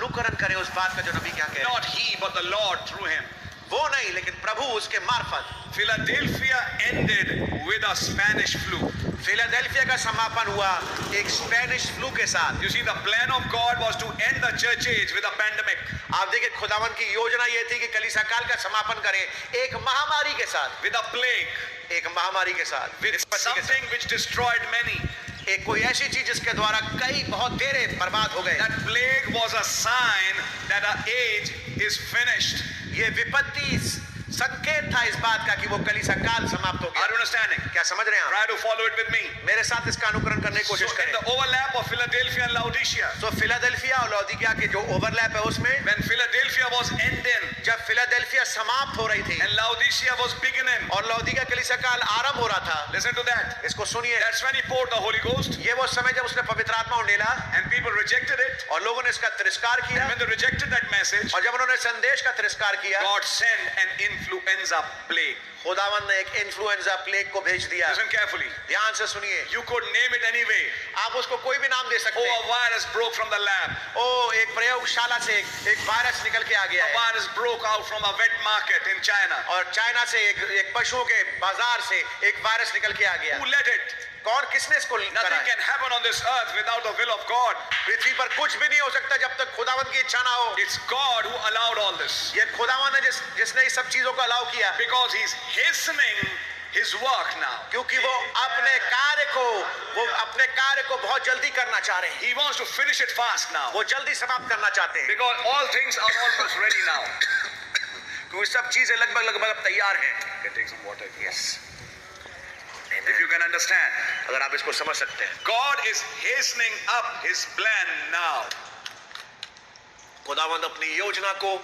अनुकरण करें उस बात का जो नबी क्या कह रहे हैं। Not he, but the Lord through him. वो नहीं, लेकिन प्रभु उसके मार्फत। Philadelphia ended with a Spanish flu. Philadelphia का समापन हुआ एक स्पेनिश फ्लू के साथ। You see, the plan of God was to end the church age with a pandemic. आप देखिए खुदावन की योजना ये थी कि कलीसिया काल का समापन करें एक महामारी के साथ, With a plague. एक महामारी के साथ, With something which destroyed many. एक कोई ऐसी चीज जिसके द्वारा कई बहुत देरे बर्बाद हो गए। That plague was a sign that our age is finished. ये विपत्ति संकेत था इस बात का कि वो कलीसिया काल समाप्त हो Are गया। you understanding? क्या समझ रहे हैं आप? Try to follow it with me. मेरे साथ इसका अनुकरण करने की So कोशिश in करें। the overlap of Philadelphia and Laodicea, तो फिलाडेल्फिया और लौदीकिया के जो ओवरलैप है उसमें, when Philadelphia was ending जब फिलाडेल्फिया समाप्त हो रही थी and Laodicea was beginning, और लौदीकिया कलीसिया काल आरंभ हो रहा था, listen to that. इसको सुनिए। That's when he poured the Holy Ghost ये वो समय जब उसने पवित्र आत्मा उंडेला and people rejected it. और लोगों ने इसका तिरस्कार किया, And when they rejected that message, और जब उन्होंने संदेश का तिरस्कार किया, God sent an influenza plague. खुदावन ने एक इन्फ्लुएंजा प्लेग को भेज दिया। Listen carefully. ध्यान से सुनिए। You could name it anyway. आप उसको कोई भी नाम दे सकते Oh, हैं। a virus broke from the lab. ओ एक प्रयोगशाला से एक वायरस निकल के आ गया A है, virus broke out from a wet market in China. और चाइना से एक पशुओं के बाजार से एक वायरस निकल के आ गया। Who let it? कौन किसने इसको करा Nothing है? can happen on this earth without the will of God. पृथ्वी पर कुछ भी नहीं हो सकता जब तक खुदावन की इच्छा ना हो। It's God who allowed all this. ये खुदावन है जिसने इस सब चीजों को अलाउ किया, Because He's hastening His work now. क्योंकि वो अपने कार्य को बहुत जल्दी करना चाह रहे हैं। He wants to finish it fast now. वो जल्दी समाप्त करना चाहते हैं, Because all things are almost ready now. क्योंकि सब चीजें लगभग अब तैयार हैं। You can take some water. Yes, If you can understand. अगर आप इसको समझ सकते हैं। God is hastening up His plan now. खुदावंद अपनी योजना को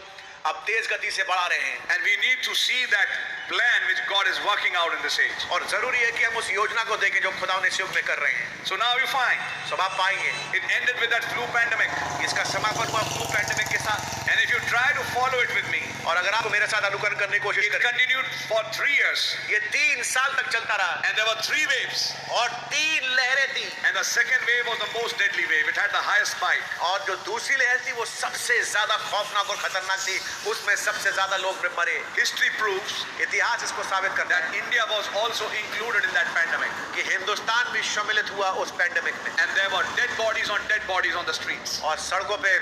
अब तेज गति से बढ़ा रहे हैं, And we need to see that plan which God is working out in this age. और जरूरी है कि हम उस योजना को देखें जो खुदावंद इस युग में कर रहे हैं। So now you find सब आप पाएंगे it ended with that flu pandemic. इसका समापन हुआ फ्लू पैंडेमिक के साथ। And if you try to follow it with me, और अगर आप मेरे साथ अनुकरण करने की कोशिश it करें, continued for 3 years. ये 3 साल तक चलता रहा And there were 3 waves. और 3 लहरें थी, And the second wave was the most deadly wave. It had the highest spike. और जो दूसरी लहर थी वो सबसे ज्यादा खौफनाक और खतरनाक थी, उसमें सबसे ज्यादा लोग मरे। History proves इतिहास इसको साबित करता that है India was also included in that pandemic. कि हिंदुस्तान भी सम्मिलित हुआ उस पैंडेमिक में, And there were dead bodies on the streets. और सड़कों पे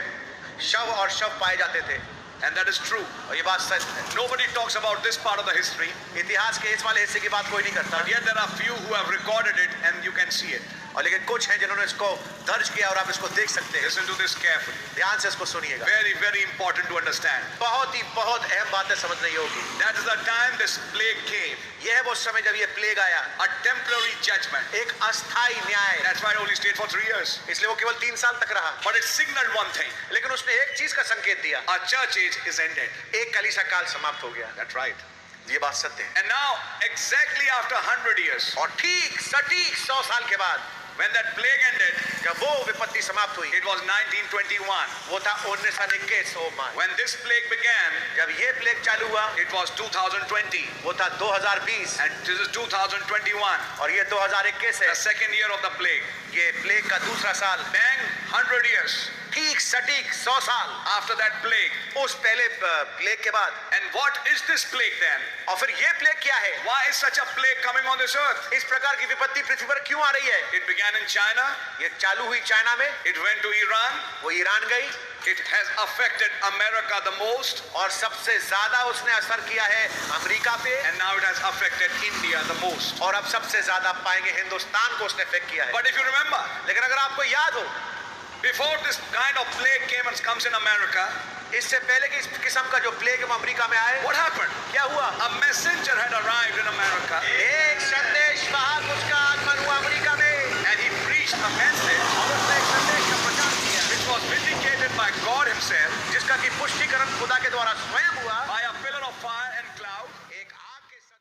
शव पाए जाते थे, And that is true. और ये बात सच है। Nobody talks about this part of the history. इतिहास के इस वाले हिस्से की बात कोई नहीं करता, But yet there are few who have recorded it and you can see it. और लेकिन कुछ हैं जिन्होंने इसको दर्ज किया और आप इसको देख सकते हैं। Listen to this carefully. ध्यान से इसको सुनिएगा, Very, very important to understand. बहुत अहम बातें समझने योग्य। That is the time this plague came. यह है वो समय जब ये प्लेग आया, A temporary judgment. एक अस्थाई न्याय। That's why it only stayed for 3 years. इसलिए वो केवल 3 साल तक रहा, But it signaled one thing. लेकिन उसने एक चीज का संकेत दिया, Our church age is ended. एक कलीसिया काल समाप्त हो गया। That's right. ये बात सत्य है। And now, exactly after 100 years, और ठीक सटीक 100 साल के बाद when that plague ended, जब वो विपत्ति समाप्त हुई, it was 1921. वो था 1921। Oh my, When this plague began, जब ये प्लेग चालू हुआ it was 2020. वो था 2020, And this is 2021, और ये 2021 है, the second year of the plague. ये प्लेग का दूसरा साल। Bang, 100 years ठीक सटीक 100 साल after that plague. उस पहले प्लेग के बाद। And what is this plague then? और फिर ये प्लेग क्या है? Why is such a plague coming on this earth? इस प्रकार की विपत्ति पृथ्वी पर क्यों आ रही है? It began in China, ये चालू हुई चाइना में, it went to Iran, वो ईरान गई, it has affected America the most, और सबसे ज्यादा उसने असर किया है अमेरिका पे, and now it has affected India the most. और अब सबसे ज्यादा पाएंगे हिंदुस्तान को उसने इफेक्ट किया है। But if you remember, लेकिन अगर आपको याद हो, before this kind of plague came and comes in America, इससे पहले कि इस किस्म का जो प्लेग अमेरिका में आए, what happened? क्या हुआ? A messenger had arrived in America, एक संदेश वाहक उसका आगमन हुआ अमेरिका में, and he preached a message और उसने एक संदेश का प्रचार किया which was vindicated by God Himself जिसका कि पुष्टिकरण खुदा के द्वारा स्वयं हुआ by a pillar of fire